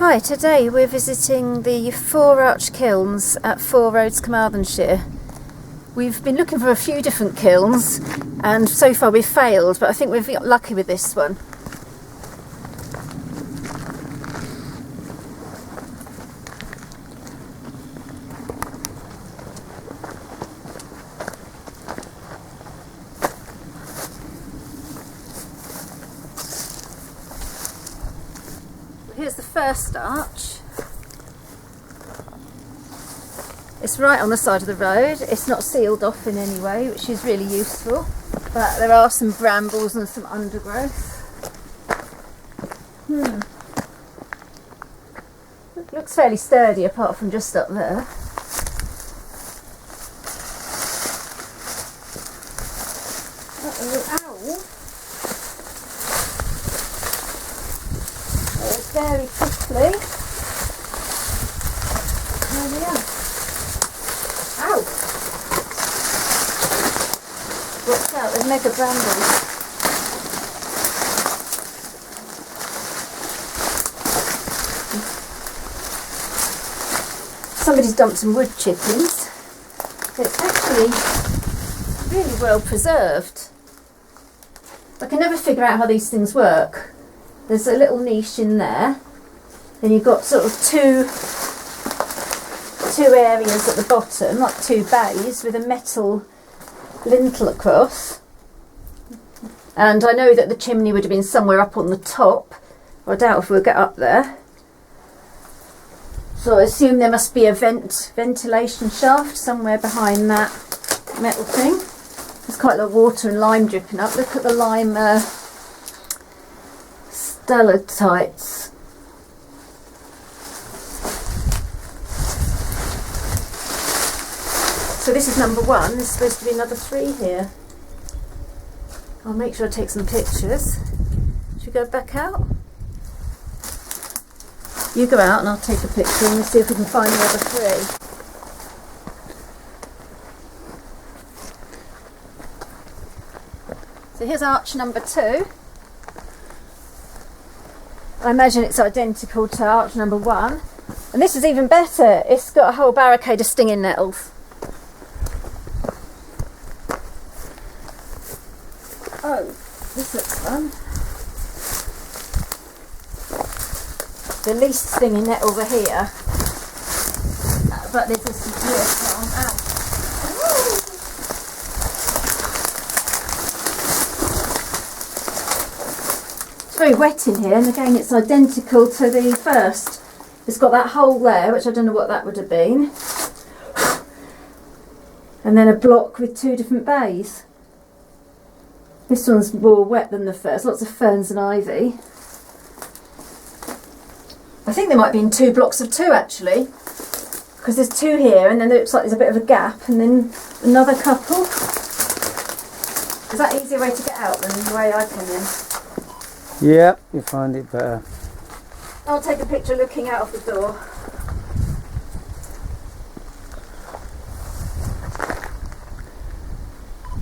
Hi, today we're visiting the Four Arch Kilns at Four Roads Carmarthenshire. We've been looking for a few different kilns and so far we've failed, but I think we've got lucky with this one. Here's the first arch. It's right on the side of the road. It's not sealed off in any way, which is really useful, but there are some brambles and some undergrowth. It looks fairly sturdy apart from just up there. Ow! Very quickly. There we are. Ow! Watch out, there's mega brambles. Somebody's dumped some wood chippings. It's actually really well preserved. I can never figure out how these things work. There's a little niche in there, then you've got sort of two areas at the bottom, like two bays with a metal lintel across. And I know that the chimney would have been somewhere up on the top. I doubt if we'll get up there. So I assume there must be a ventilation shaft somewhere behind that metal thing. There's quite a lot of water and lime dripping up. Look at the lime stalactites. So this is number one. There's supposed to be another three here. I'll make sure I take some pictures. Should we go back out? You go out and I'll take a picture and we'll see if we can find the other three. So here's arch number two. I imagine it's identical to arch number one. And this is even better. It's got a whole barricade of stinging nettles. Oh, this looks fun. The least stinging nettle over here. But there's a severe one. Ow. Very wet in here, and again it's identical to the first. It's got that hole there, which I don't know what that would have been, and then a block with two different bays. This one's more wet than the first, lots of ferns and ivy. I think they might be in two blocks of two actually, because there's two here and then it looks like there's a bit of a gap and then another couple. Is that an easier way to get out than the way I come in? Yeah, you find it better. I'll take a picture looking out of the door.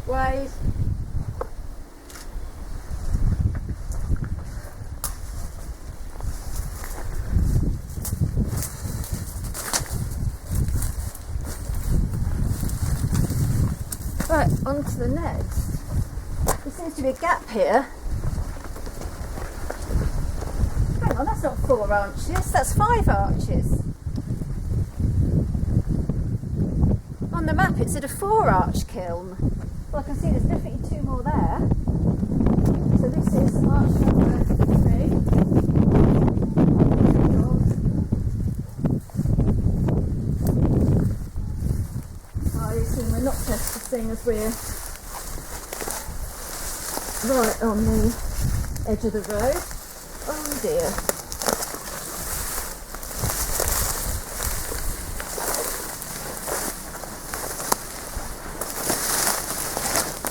Wait. Right, on to the next. There seems to be a gap here. Oh, that's not 4 arches, that's 5 arches. On the map it said a 4 arch kiln. Well, I can see there's definitely 2 more there. So this is arch number 3. I assume we're not trespassing as we're right on the edge of the road. Oh dear.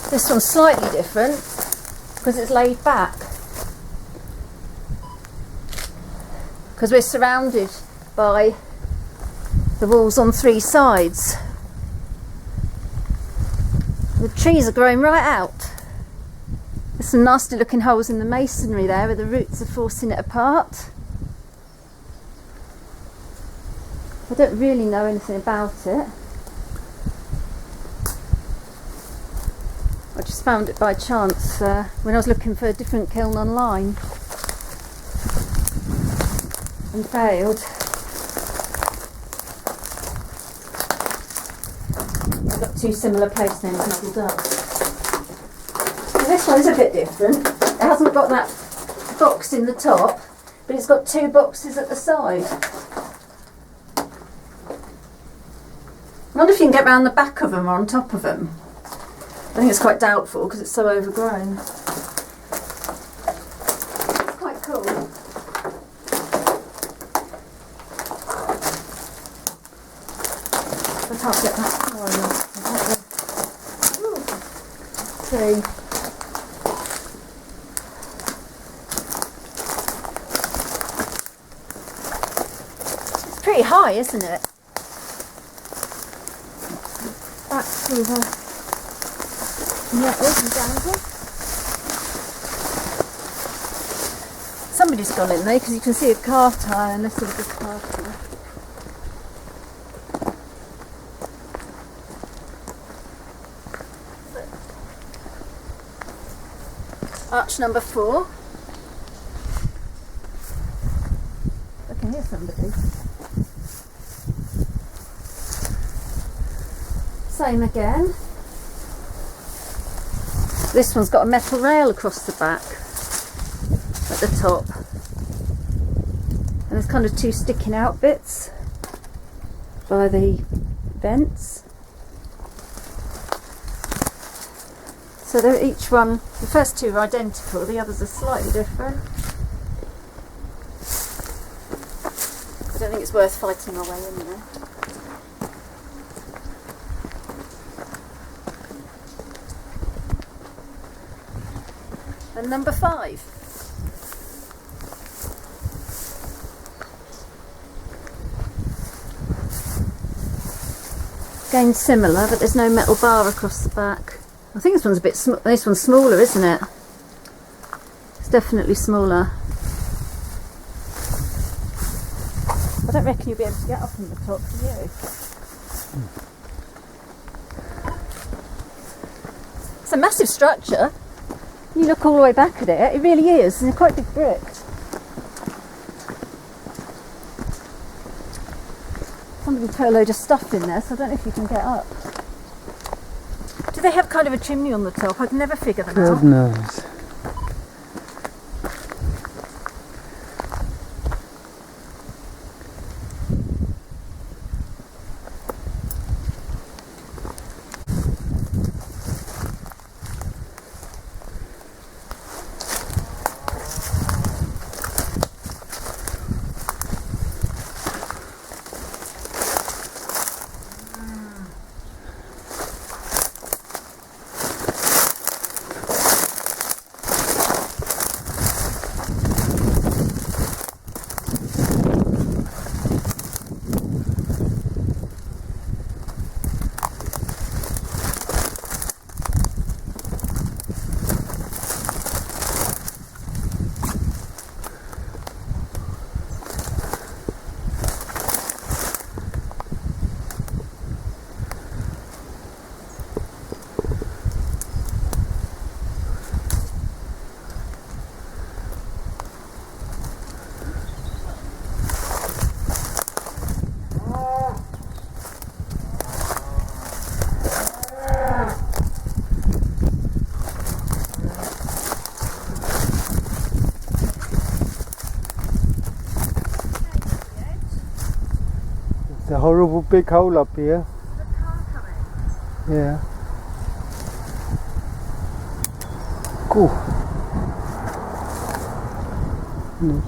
This one's slightly different because it's laid back. Because we're surrounded by the walls on 3 sides. The trees are growing right out. There's some nasty looking holes in the masonry there where the roots are forcing it apart. don't really know anything about it. I just found it by chance when I was looking for a different kiln online and failed. I've got two similar place names muddled up. And this one's a bit different. It hasn't got that box in the top, but it's got two boxes at the side. I wonder if you can get round the back of them or on top of them. I think it's quite doubtful because it's so overgrown. It's quite cool. I can't get that far enough. See. It's pretty high, isn't it? Back through the and down here. Somebody's gone in there because you can see a car tyre and this is a big car tyre. Arch number 4. I can hear somebody. Same again. This one's got a metal rail across the back at the top. And there's kind of two sticking out bits by the vents. So they're each one, the first two are identical, the others are slightly different. I don't think it's worth fighting our way in there. And number 5. Again similar, but there's no metal bar across the back. I think this one's a bit this one's smaller, isn't it? It's definitely smaller. I don't reckon you'll be able to get up on the top, do you? It's a massive structure. You look all the way back at it, it really is. It's quite big brick. Somebody put a load of stuff in there, so I don't know if you can get up. Do they have kind of a chimney on the top? I can never figure them out. God knows. It's a horrible big hole up here. The car coming? Yeah. Cool. No.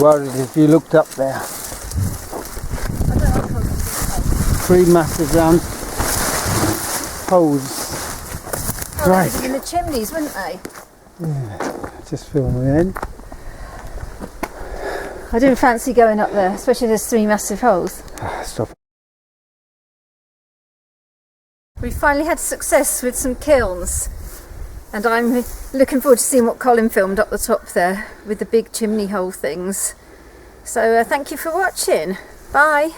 worried if you looked up there. I don't like holes. 3 massive round holes. Oh, Right. they'd be in the chimneys, wouldn't they? Just filming in. I didn't fancy going up there, especially there's 3 massive holes. Stop. We finally had success with some kilns, and I'm looking forward to seeing what Colin filmed up the top there with the big chimney hole things. So thank you for watching. Bye.